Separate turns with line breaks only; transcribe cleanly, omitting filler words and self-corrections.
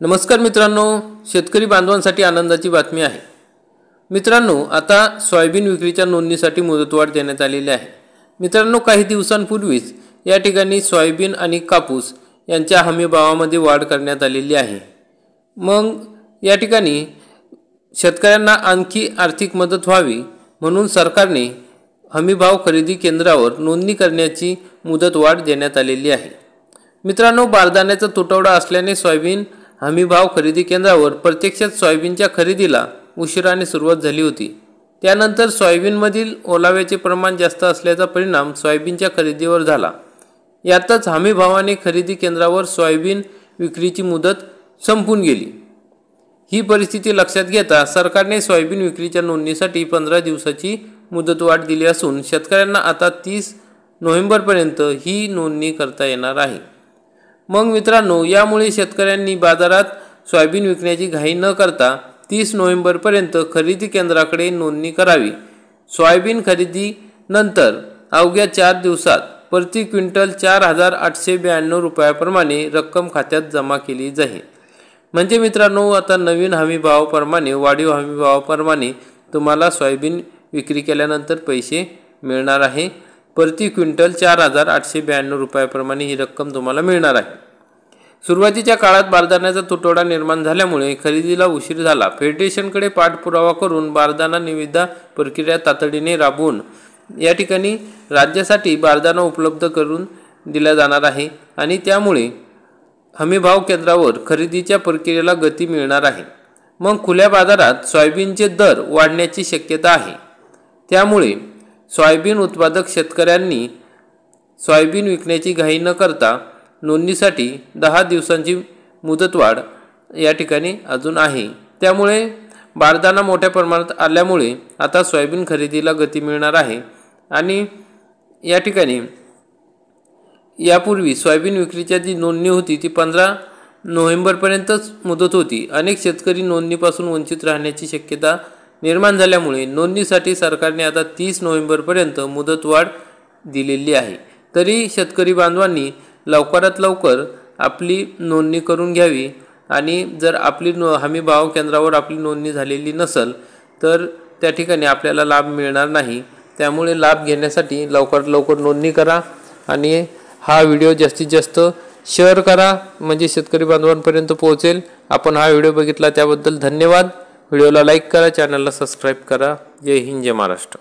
नमस्कार मित्रांनो, शेतकरी बांधवांसाठी आनंदाची बातमी आहे। मित्रांनो, आता सोयाबीन विक्रीच्या नोंदणीसाठी मुदतवाढ देण्यात आलेली आहे। मित्रांनो, काही दिवसांपूर्वीच या ठिकाणी सोयाबीन आणि कापूस यांच्या हमी भावामध्ये वाढ करण्यात आलेली आहे। मग या ठिकाणी शेतकऱ्यांना आणखी आर्थिक मदत व्हावी म्हणून सरकारने हमी भाव खरेदी केंद्रावर नोंदणी करण्याची मुदतवाढ देण्यात आलेली आहे। मित्रांनो, बारदाण्याचा तुटवडा असल्याने सोयाबीन हमी भाव खरेदी केंद्रावर प्रत्यक्षात सोयाबीनच्या खरेदीला उशिराने सुरुवात झाली होती। त्यानंतर सोयाबीनमधील ओलाव्याचे प्रमाण जास्त असल्याचा परिणाम सोयाबीनच्या खरेदीवर झाला। यातच हमी भावाने खरेदी केंद्रावर सोयाबीन विक्रीची मुदत संपून गेली। ही परिस्थिती लक्षात घेता सरकारने सोयाबीन विक्रीच्या नोंदणीसाठी 15 दिवसाची मुदतवाढ दिली असून शेतकऱ्यांना आता 30 नोव्हेंबरपर्यंत ही नोंदणी करता येणार आहे। मग मित्रांनो, यामुळे शेतकऱ्यांनी बाजारात सोयाबीन विकण्याची घाई न करता 30 नोव्हेंबरपर्यंत खरेदी केंद्राकडे नोंदणी करावी। सोयाबीन खरेदी नंतर अवघ्या 4 दिवसात प्रति क्विंटल 4892 रुपयाप्रमाणे रक्कम खात्यात जमा केली जाईल। म्हणजे मित्रांनो, आता नवीन हमी भावाप्रमाणे वाढीव हमी भावाप्रमाणे तुम्हाला सोयाबीन विक्री केल्यानंतर पैसे मिळणार आहे। प्रति क्विंटल 4892 रुपयाप्रमाणे ही रक्कम तुम्हाला मिळणार आहे। सुरुवातीच्या काळात बारदाण्याचा तुटवडा निर्माण झाल्यामुळे खरेदीला उशीर झाला। फेडरेशनकडे पाठपुरावा करून बारदाना निविदा प्रक्रिया तातडीने राबवून या ठिकाणी राज्यासाठी बारदाना उपलब्ध करून दिला जाणार आहे आणि त्यामुळे हमी भाव केंद्रावर खरेदीच्या प्रक्रियेला गती मिळणार आहे। मग खुल्या बाजारात सोयाबीनचे दर वाढण्याची शक्यता आहे। त्यामुळे सोयाबीन उत्पादक शेतकऱ्यांनी सोयाबीन विकण्याची घाई न करता नोंदणीसाठी 10 दिवसांची मुदतवाढ या ठिकाणी अजून आहे। त्यामुळे बारदाना मोठ्या प्रमाणात आल्यामुळे आता सोयाबीन खरेदीला गती मिळणार आहे आणि या ठिकाणी यापूर्वी सोयाबीन विक्रीची जी नोंदणी होती ती 15 नोव्हेंबरपर्यंतच मुदत होती। अनेक शेतकरी नोंदणीपासून वंचित राहण्याची शक्यता निर्माण झाल्यामुळे नोंदणीसाठी सरकारने आता 30 नोव्हेंबरपर्यंत मुदतवाढ दिलेली आहे। तरी शेतकरी बांधवांनी लवकरात लवकर आपली नोंदणी करून घ्यावी आणि जर आपली हमी भाव केंद्रावर आपली नोंदणी झालेली नसेल तर त्या ठिकाणी आपल्याला लाभ मिळणार नाही। त्यामुळे लाभ घेण्यासाठी लवकरात लवकर नोंदणी करा आणि हा व्हिडिओ जास्तीत जास्त शेअर करा म्हणजे शेतकरी बांधवांपर्यंत पोहोचेल। आपण हा व्हिडिओ बघितला त्याबद्दल धन्यवाद। व्हिडिओला लाईक करा, चॅनलला सबस्क्राईब करा। जय हिंद, जय महाराष्ट्र।